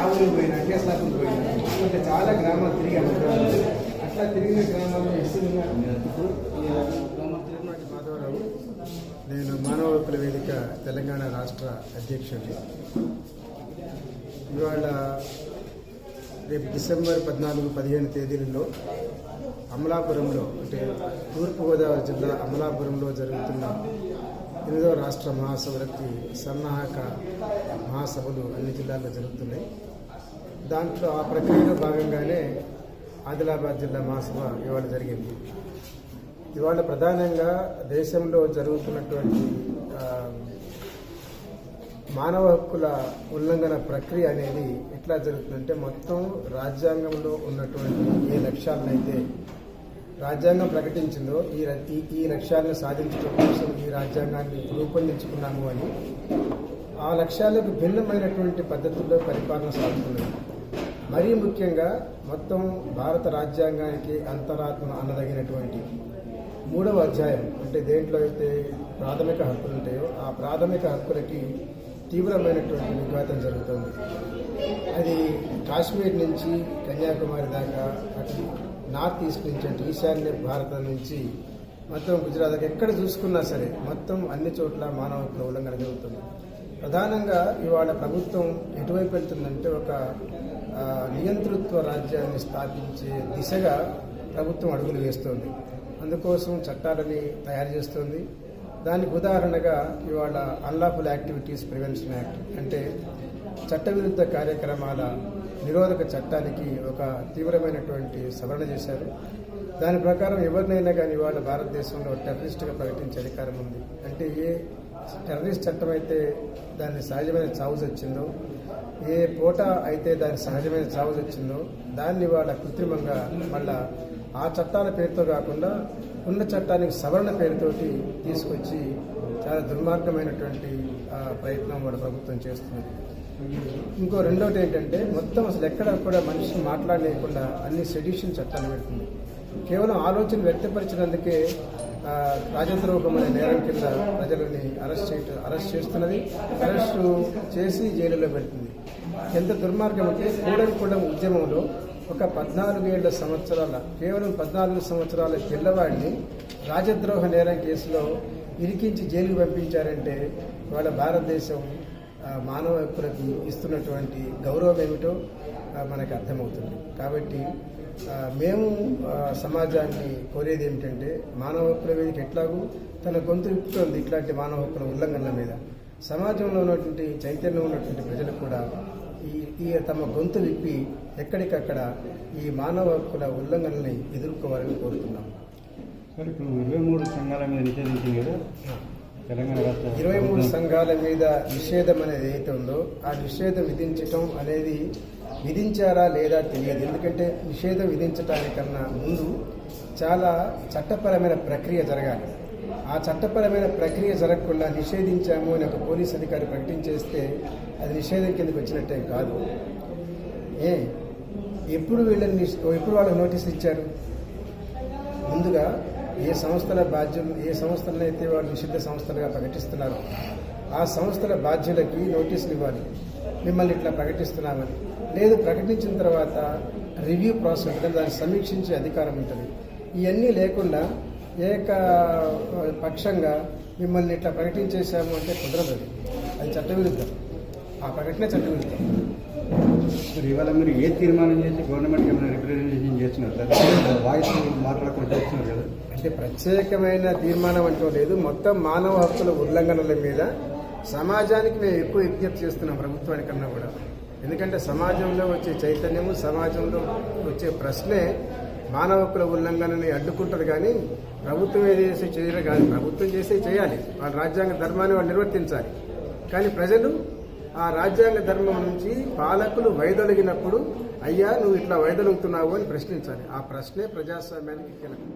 ఆవులు పోయినా కేసులకు పోయినా అంటే చాలా గ్రామాలు తిరిగాము. అట్లా తిరిగిన గ్రామాల్లో మాధవరావు, నేను మానవ హక్కుల వేదిక తెలంగాణ రాష్ట్ర అధ్యక్షుడిని. ఇవాళ రేపు డిసెంబర్ 14-15 తేదీలలో అమలాపురంలో, అంటే తూర్పుగోదావరి జిల్లా అమలాపురంలో జరుగుతున్న 8వ రాష్ట్ర మహాసభలకి సన్నాహక మహాసభలు అన్ని జిల్లాల్లో జరుగుతున్నాయి. దాంట్లో ఆ ప్రక్రియలో భాగంగానే ఆదిలాబాద్ జిల్లా మహాసభ ఇవాళ జరిగింది. ఇవాళ ప్రధానంగా దేశంలో జరుగుతున్నటువంటి మానవ హక్కుల ఉల్లంఘన ప్రక్రియ అనేది ఎట్లా జరుగుతుందంటే, మొత్తం రాజ్యాంగంలో ఉన్నటువంటి ఏ లక్ష్యాలనైతే రాజ్యాంగం ప్రకటించిందో ఈ లక్ష్యాలను సాధించడం కోసం ఈ రాజ్యాంగాన్ని రూపొందించుకున్నాము అని ఆ లక్ష్యాలకు భిన్నమైనటువంటి పద్ధతుల్లో పరిపాలన సాగుతుంది. మరీ ముఖ్యంగా మొత్తం భారత రాజ్యాంగానికి అంతరాత్మ అనదగినటువంటి 3వ అధ్యాయం, అంటే దేంట్లో అయితే ప్రాథమిక హక్కులు ఉంటాయో ఆ ప్రాథమిక హక్కులకి తీవ్రమైనటువంటి విఘాతం జరుగుతుంది. అది కాశ్మీర్ నుంచి కన్యాకుమారి దాకా, అటు నార్త్ ఈస్ట్ నుంచి అంటే ఈశాన్య భారతం నుంచి మొత్తం గుజరాత్ దాకా ఎక్కడ చూసుకున్నా సరే మొత్తం అన్ని చోట్ల మానవ హక్కుల ఉల్లంఘన జరుగుతుంది. ప్రధానంగా ఇవాళ ప్రభుత్వం ఎటువైపు వెళ్తుందంటే, ఒక నియంతృత్వ రాజ్యాన్ని స్థాపించే దిశగా ప్రభుత్వం అడుగులు వేస్తోంది. అందుకోసం చట్టాలని తయారు చేస్తోంది. దానికి ఉదాహరణగా ఇవాళ అన్లాఫుల్ యాక్టివిటీస్ ప్రివెన్షన్ యాక్ట్, అంటే చట్టవిరుద్ధ కార్యక్రమాల నిరోధక చట్టానికి ఒక తీవ్రమైనటువంటి సవరణ చేశారు. దాని ప్రకారం ఎవరినైనా కానీ ఇవాళ భారతదేశంలో టెర్రరిస్ట్గా ప్రకటించే అధికారం ఉంది. అంటే ఏ టెర్రరిస్ట్ చట్టం అయితే దాన్ని సహజమైన చావు వచ్చిందో, ఏ పూట అయితే దాని సహజమైన చావు వచ్చిందో దాన్ని ఇవాళ కృత్రిమంగా మళ్ళా ఆ చట్టాల పేరుతో కాకుండా ఉన్న చట్టానికి సవరణ పేరుతోటి తీసుకొచ్చి చాలా దుర్మార్గమైనటువంటి ప్రయత్నం వాళ్ళ ప్రభుత్వం చేస్తుంది. ఇంకో రెండోటి ఏంటంటే, మొత్తం అసలు ఎక్కడ కూడా మనిషిని మాట్లాడలేకుండా అన్ని సెడిషన్ చట్టాలు పెడుతుంది. కేవలం ఆలోచన వ్యక్తపరిచినందుకే రాజద్రోహం అనే నేరం కింద ప్రజలని అరెస్ట్ చేస్తున్నది. అరెస్టు చేసి జైలులో పెడుతుంది. ఎంత దుర్మార్గం అంటే, కూడలి ఉద్యమంలో ఒక 14 సంవత్సరాల కేవలం 14 సంవత్సరాల పిల్లవాడిని రాజద్రోహ నేరం కేసులో ఇరికించి జైలుకు పంపించారంటే వాళ్ళ భారతదేశం మానవ హక్కులకు ఇస్తున్నటువంటి గౌరవం ఏమిటో మనకు అర్థమవుతుంది. కాబట్టి మేము సమాజాన్ని కోరేది ఏమిటంటే, మానవ హక్కుల వేదిక ఎట్లాగూ తన గొంతు విప్పుతోంది ఇట్లాంటి మానవ హక్కుల ఉల్లంఘనల మీద. సమాజంలో ఉన్నటువంటి చైతన్యం ఉన్నటువంటి ప్రజలు కూడా ఈ తమ గొంతు విప్పి ఎక్కడికక్కడ ఈ మానవ హక్కుల ఉల్లంఘనల్ని ఎదుర్కోవాలని కోరుతున్నాం. సార్, ఇప్పుడు 23 సంఘాల మీద నిషేధించింది కదా తెలంగాణ రాష్ట్ర 23 సంఘాల మీద నిషేధం అనేది ఏదైతే ఉందో ఆ నిషేధం విధించటం అనేది విధించారా లేదా తెలియదు. ఎందుకంటే నిషేధం విధించడానికన్నా ముందు చాలా చట్టపరమైన ప్రక్రియ జరగాలి. ఆ చట్టపరమైన ప్రక్రియ జరగకుండా నిషేధించాము అని ఒక పోలీస్ అధికారి ప్రకటించేస్తే అది నిషేధం కిందకి వచ్చినట్టే కాదు. ఎప్పుడు వాళ్ళకి నోటీసులు ఇచ్చారు? ముందుగా ఏ సంస్థలను అయితే వాళ్ళు నిషిద్ధ సంస్థలుగా ప్రకటిస్తున్నారో ఆ సంస్థల బాధ్యులకి నోటీసులు ఇవ్వాలి, మిమ్మల్ని ఇట్లా ప్రకటిస్తున్నామని. లేదు, ప్రకటించిన తర్వాత రివ్యూ ప్రాసెస్ ఉంటుంది, దాన్ని సమీక్షించే అధికారం ఉంటుంది. ఇవన్నీ లేకుండా ఏకపక్షంగా మిమ్మల్ని ఇట్లా ప్రకటించేశాము అంటే కుదరదు. అది చట్టవిరుద్ధం. ఆ ప్రకటన చట్టవిరుద్ధం. మరి ఇవాళ మీరు ఏ తీర్మానం చేసి గవర్నమెంట్కి ఏమైనా రిప్రజెంటేషన్ చేస్తున్నారు సార్? వాయిస్ మాట్లాడకుండా చేస్తున్నారు కదా. అంటే ప్రత్యేకమైన తీర్మానం అంటూ లేదు. మొత్తం మానవ హక్కుల ఉల్లంఘనల మీద సమాజానికి మేము ఎక్కువ విజ్ఞప్తి చేస్తున్నాం, ప్రభుత్వానికన్నా కూడా. ఎందుకంటే సమాజంలో వచ్చే చైతన్యము, సమాజంలో వచ్చే ప్రశ్నే మానవ హక్కుల ఉల్లంఘనని అడ్డుకుంటారు. కానీ ప్రభుత్వం ఏదేసి చేయరు కాదు, ప్రభుత్వం చేసే చేయాలి. వాళ్ళ రాజ్యాంగ ధర్మాన్ని వాళ్ళు నిర్వర్తించాలి. కానీ ప్రజలు ఆ రాజ్యాంగ ధర్మం నుంచి పాలకులు వైదొలిగినప్పుడు, అయ్యా నువ్వు ఇట్లా వైదొలుగుతున్నావు అని ప్రశ్నించాలి. ఆ ప్రశ్నే ప్రజాస్వామ్యానికి కీలకం.